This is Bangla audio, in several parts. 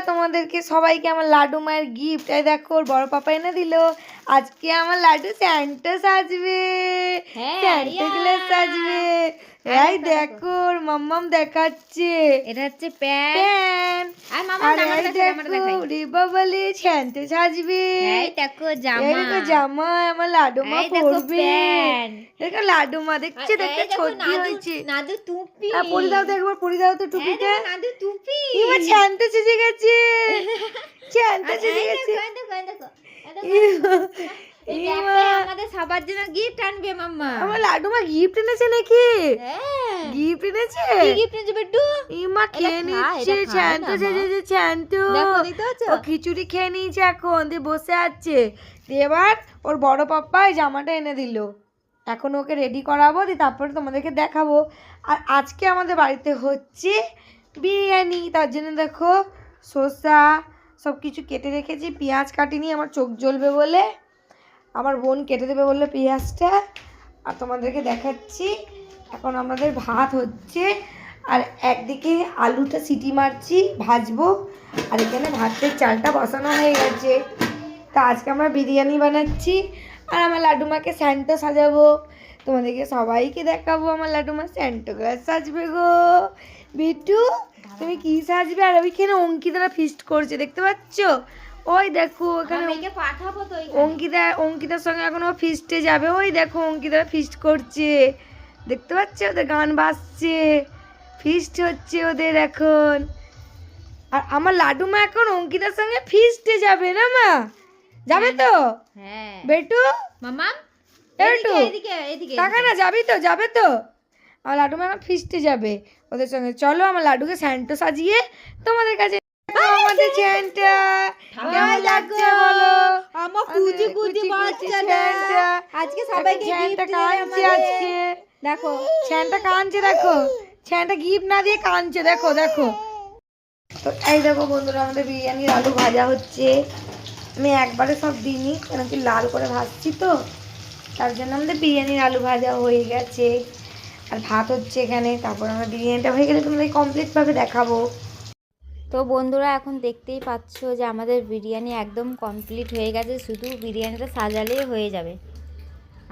তোমাদেরকে সবাইকে আমার লাড্ডু মায়ের গিফট। এই দেখো ওর বড় পাপা এনে দিল। আজকে আমার লাড্ডু স্যান্টা সাজবে, স্যান্টা ক্লজ সাজবে। এই দেখো ওর মাম্মাম দেখাচ্ছে, এটা হচ্ছে প্যান্ট প্যান্ট। আর মামা আর জামাটা এই দেখাই, দেখো রিবা বলে স্যান্টা সাজবে। এই দেখো এই জামা, দেখো জামা আমার লাড্ডু মা এই দেখো পরবে। প্যান্ট, দেখো লাড্ডু মা দেখছে, দেখো ছোটি হয়েছে। নাদু টুপি, পরি দাও তো একবার, পরি দাও তো টুপিটা। নাদু টুপি, এবার স্যান্টা সেজে গেছে, স্যান্টা সেজে গেছে। আমাদের সবার জন্য গিফট আনবে মাম্মা। আমার লাড্ডু মা গিফট এনেছে নাকি? হ্যাঁ গিফট এনেছে। কি গিফট এনেছে বেটু? ইমা খেয়ে নিচ্ছে, স্যান্টা সেজেছে স্যান্টা। দেখো দেখতে পাচ্ছ? ও খিচুড়ি খেয়ে নিয়েছে, এখন দিয়ে বসে আছে। দিয়ে এবার ওর বড় পাপ্পা এই জামাটা এনে দিল। এখন ওকে রেডি করাবো, দিয়ে তারপরে তোমাদেরকে দেখাবো। আর আজকে আমাদের বাড়িতে হচ্ছে বিরিয়ানি, তার জন্য দেখো শসা সব কিছু কেটে রেখেছি। পেঁয়াজ কাটিনি, আমার চোখ জ্বলবে বলে। আমার বোন কেটে দেবে বললো পেঁয়াজটা। আর তোমাদেরকে দেখাচ্ছি এখন আমাদের ভাত হচ্ছে, আর একদিকে আলুটা সিটি মারছি, ভাজবো। আর এখানে ভাতের চালটা বসানো হয়ে গেছে। তা আজকে আমরা বিরিয়ানি বানাচ্ছি, আর আমার লাড্ডুমাকে স্যান্টা সাজাবো। তোমাদেরকে সবাইকে দেখাবো আমার লাড্ডুমা স্যান্টা ক্লজ সাজবে গো। বিট্টু তুমি কি সাজবে? আর ওইখানে অঙ্কিতারা ফিস্ট করছে, দেখতে পাচ্ছ? ওই দেখো এখানে পাঠাবো তো অঙ্কিতার সঙ্গে এখন ও ফিস্টে যাবে। ওই দেখো অঙ্কিতারা ফিস্ট করছে, দেখতে পাচ্ছ? ওদের গান বাজছে, ফিস্ট হচ্ছে ওদের এখন। আর আমার লাড্ডু মা এখন অঙ্কিতার সঙ্গে ফিস্টে যাবে না মা? যাবে তো? হ্যাঁ বেটু মামা বেটু এদিকে এদিকে টাকা না, যাবি তো? যাবে তো? আমার লাড্ডু মা এখন ফিস্টে যাবে ওদের সঙ্গে। চলো আমার লাড্ডুকে স্যান্টা সাজিয়ে তোমাদের কাছে আমাদের স্যান্টা কেমন লাগছে বলো? আমার কুচি কুচি বাচ্চাটা আজকে সবাইকে স্যান্টা গিফট কাঁদছে আজকে। দেখো স্যান্টা কাঁদছে, দেখো স্যান্টা গিফট না দিয়ে কাঁদছে, দেখো দেখো। তো এই দেখো বন্ধুরা, আমাদের বিরিয়ানির আলু ভাজা হচ্ছে। আমি একবারে সব দিইনি, কেন কি লাল করে ভাজছি তো, তার জন্য আমাদের বিরিয়ানির আলু ভাজা হয়ে গেছে। আর ভাত হচ্ছে এখানে। তারপর আমরা বিরিয়ানিটা হয়ে গেলে তোমাদের কমপ্লিটভাবে দেখাবো। তো বন্ধুরা এখন দেখতেই পাচ্ছ যে আমাদের বিরিয়ানি একদম কমপ্লিট হয়ে গেছে, শুধু বিরিয়ানিটা সাজালেই হয়ে যাবে।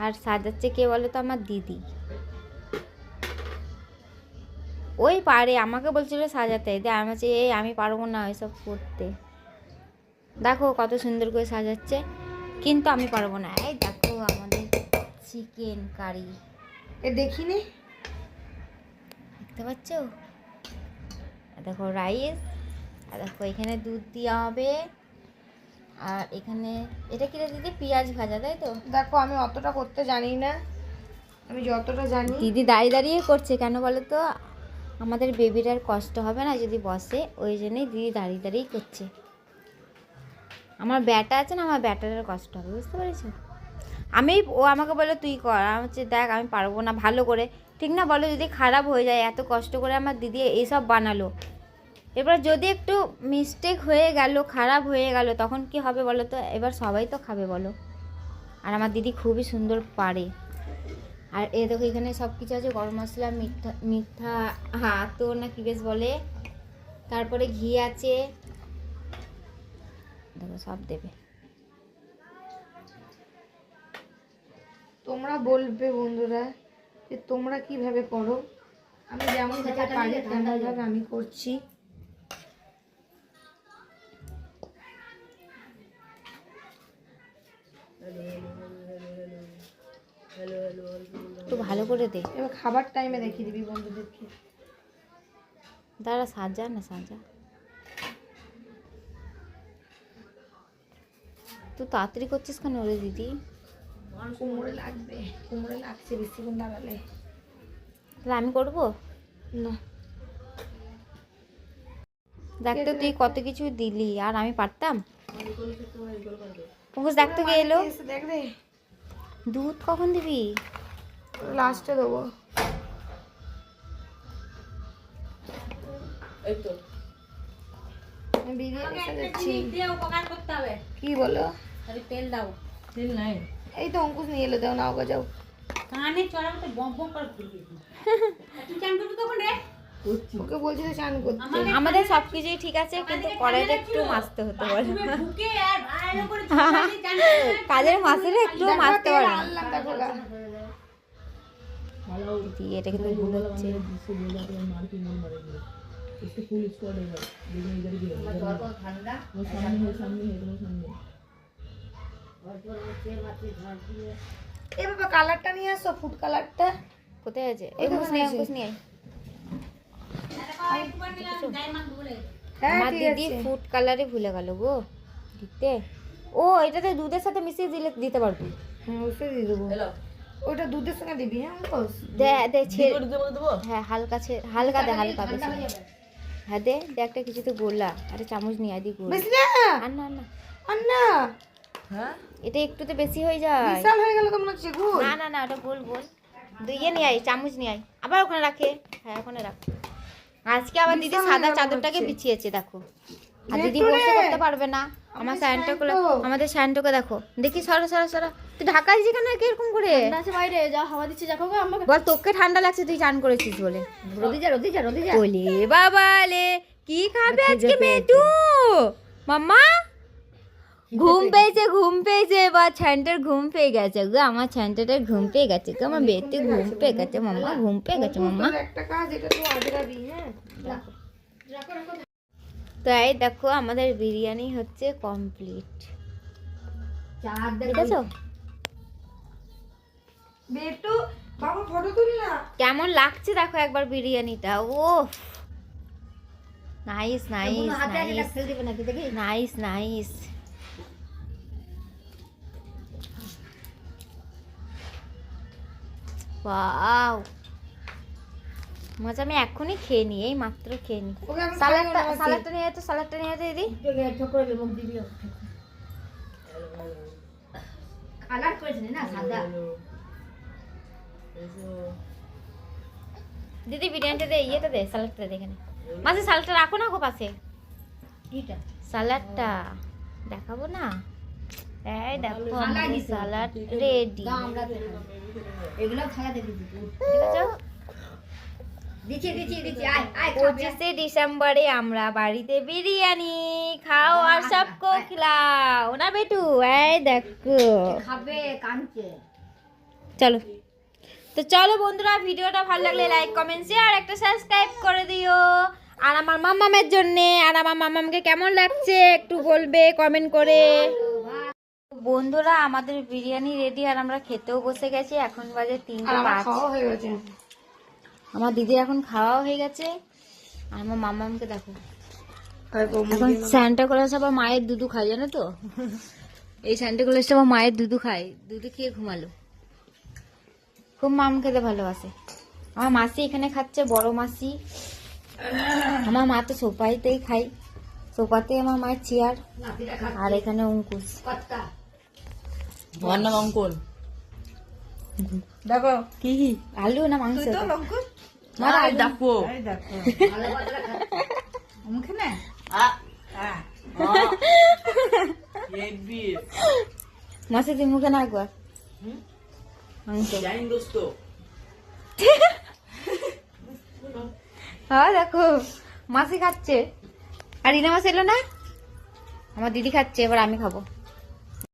আর সাজাচ্ছে কে বলো তো? আমার দিদি। ওই পারে, আমাকে বলছিল সাজাতে, আমি বলছি এই আমি পারবো না ওইসব করতে। দেখো কত সুন্দর করে সাজাচ্ছে, কিন্তু আমি পারবো না। এই দেখো আমাদের চিকেন কারি, এ দেখিনি, দেখতে পাচ্ছ? দেখো রাইস, আর দেখো এখানে দুধ দেওয়া হবে। আর এখানে এটা কি দিদি? পেঁয়াজ ভাজা, তাই তো? দেখো আমি অতটা করতে জানি না, আমি যতটা জানি। দিদি দাঁড়িয়ে দাঁড়িয়ে করছে কেন বলো তো? আমাদের বেবির আর কষ্ট হবে না যদি বসে, ওই জন্যই দিদি দাঁড়িয়ে দাঁড়িয়েই করছে। আমার ব্যাটা আছে না, আমার ব্যাটারের কষ্ট হবে, বুঝতে পেরেছো? ও আমাকে বলে তুই কর, আমি হচ্ছে দেখ আমি পারবো না ভালো করে, ঠিক না বলো? যদি খারাপ হয়ে যায়, এত কষ্ট করে আমার দিদি এইসব বানালো, এবার যদি একটু মিস্টেক হয়ে গেল, খারাপ হয়ে গেল, তখন কি হবে বলো তো? এবার সবাই তো খাবে বলো। আর আমার দিদি খুবই সুন্দর পারে। আর এ দেখো এখানে সব কিছু আছে, গরম মশলা, মিঠা মিঠা হাতো না কি বেশ বলে, তারপরে ঘি আছে, দেখো সব দেবে। তোমরা বলবে বন্ধুরা যে তোমরা কিভাবে করো। আমি যেমন ভাবে পারি তেমনভাবে আমি করছি। একটু ভালো করে দে। এবার খাবার টাইমে দেখিয়ে দিবি বন্ধুদেরকে। দাঁড়া, সাজা না সাজা, তুই তাড়াতাড়ি করছিস কেন রে দিদি? কোমরে লাগবে, কোমরে লাগছে বেশিক্ষণ দাঁড়ালে। তাহলে আমি করবো না, দেখ তো তুই কত কিছু দিলি, আর আমি পারতাম? পঙ্কজ দেখ তো কে এলো। দেখ রে, দুধ কখন দিবি? লাস্টে দেবো। এই তো আমি বিরিয়ানি সাজাচ্ছি। কি বলো? তেল দাও, তেল নাই। এই তো অঙ্কুশ নিয়ে এলো, দাও না ওকে যাও। কানে চড়াতে বম বম করে ফুলবি। তুই চান করবি তখন রে? ওকে বলছি তো চান করতে। আমাদের সবকিছুই ঠিক আছে, কিন্তু কড়াইটা একটু মাজতে হতে পারে। কাজের মাসের একটু মাজতে পারে। আনলাম দেখো গা। এটা কিন্তু ভুল হচ্ছে। এ বাবা কালারটা নিয়ে আসো, ফুড কালারটা। কোথায় আছে? এই মুখ নিয়ে মুখ নিয়ে আয়। হ্যাঁ আমার ঠিক দিদি আছে। ফুড কালারে ভুলে গেল গো দিতে। ও এটাতে দুধের সাথে মিশিয়ে দিলে দিতে পারবি। হ্যাঁ ওটা দিয়ে দেবো। ওটা দুধের সঙ্গে দিবি? হ্যাঁ বস। দে দে হ্যাঁ হালকা হালকা দে, হালকা বেশি। হ্যাঁ দে দে, একটা কিছুতে গোলা, একটা চামচ নিয়ে আদি গোলা। বেশি না আর না না, আন্না, এটা একটুতে বেশি হয়ে যায়। বিশাল হয়ে গেল তো মনে হচ্ছে গো। না না না, ওটা গোল গোল। দুইয়ে নিয়ে আয়, চামচ নিয়ে আয়। আবার ওখানে রাখে। হ্যাঁ ওখানে রাখ। আজকে আবার দিদি সাদা চাদরটাকে বিছিয়েছে দেখো। আর দিদি বসে করতে পারবে না। আমার স্যান্টাকে, আমাদের স্যান্টাকে দেখো। দেখি সরা সরা সরা। তুই ঢাকা দিয়েছি কেন কিরকম করে? বাইরে যা হাওয়া দিচ্ছে দেখো গো, আমরা বল তোকে ঠান্ডা লাগছে, তুই চান করেছিস বলে। রোদি যা বলে বাবা লে, কি খাবে আজকে মেটু? মাম্মা ঘুম পেয়েছে বা ছ্যান্টার ঘুম পেয়ে গেছে গো। আমার ছ্যান্টাটার ঘুম পেয়ে গেছে গো। আমার বেটি ঘুম পেয়ে গেছে মাম্মা, ঘুম পেয়ে গেছে মাম্মা। তোর একটা কাজ, এটা তো আজরাবি। হ্যাঁ তো এই দেখো আমাদের বিরিয়ানি হচ্ছে কমপ্লিট। দেখেছো বেটু বাবা ফটো তুল না। কেমন লাগছে দেখো একবার বিরিয়ানিটা। ও nice nice nice nice nice. Wow মজা। আমি এখনই খেয়ে নি, এই মাত্র খেয়ে নি। ওকে এখন সালাডটা খাইও না, সালাডটা নিয়ে তো, সালাডটা নিয়ে তো দিদি। কালার করেছিস না সাদা। দিদি বিরিয়ানিটা দে, ইয়েটা দে, সালাডটা দে এখানে। মাঝে সালাডটা রাখো না গো পাশে। কিটা সালাডটা দেখাবো না? এই দেখো আমাদের সালাড রেডি। আমরা এগুলো খাওয়া দেখি ঠিক আছে। দিচ্ছি আয় আয় 25শে ডিসেম্বরে আমরা বাড়িতে বিরিয়ানি খাও আর সবকো খিলাও না বেটু। এই দেখো খাবে কাঁদছে। চলো তো চলো বন্ধুরা, ভিডিওটা ভালো লাগলে লাইক কমেন্ট শেয়ার একটা সাবস্ক্রাইব করে দিও। আর আমার মাম্মামের জন্য, আর আমার মাম্মামকে কেমন লাগছে একটু বলবে কমেন্ট করে। বন্ধুরা আমাদের বিরিয়ানি রেডি, আর আমরা খেতেও বসে গেছি। এখন বাজে 3:05। খাওয়া হয়ে গেছে। আমার দিদি এখন খাওয়া হয়ে গেছে। আর আমার মাম্মামকে দেখো এখন স্যান্টা ক্লজ আবার মায়ের দুধু খায়, জানো তো? এই স্যান্টা ক্লজটা আবার মায়ের দুধু খায়, দুধু খেয়ে ঘুমালো। খুব মাম খেতে ভালোবাসে। আমার মাসি এখানে খাচ্ছে, বড় মাসি। আমার মা তো সোফাইতেই খাই, সোফাতে আমার মায়ের চেয়ার। আর এখানে অঙ্কুশ। তোমার নাম অঙ্কন? দেখো কি আলু না মাংস? তুই তো লঙ্কুশ। মারা আলু। দেখো দেখো মুখে না মাসি তুই মুখে না একবার মাংস। হ্যাঁ দেখো মাসি খাচ্ছে, আর রিনা মাসি এলো না। আমার দিদি খাচ্ছে, এবার আমি খাবো।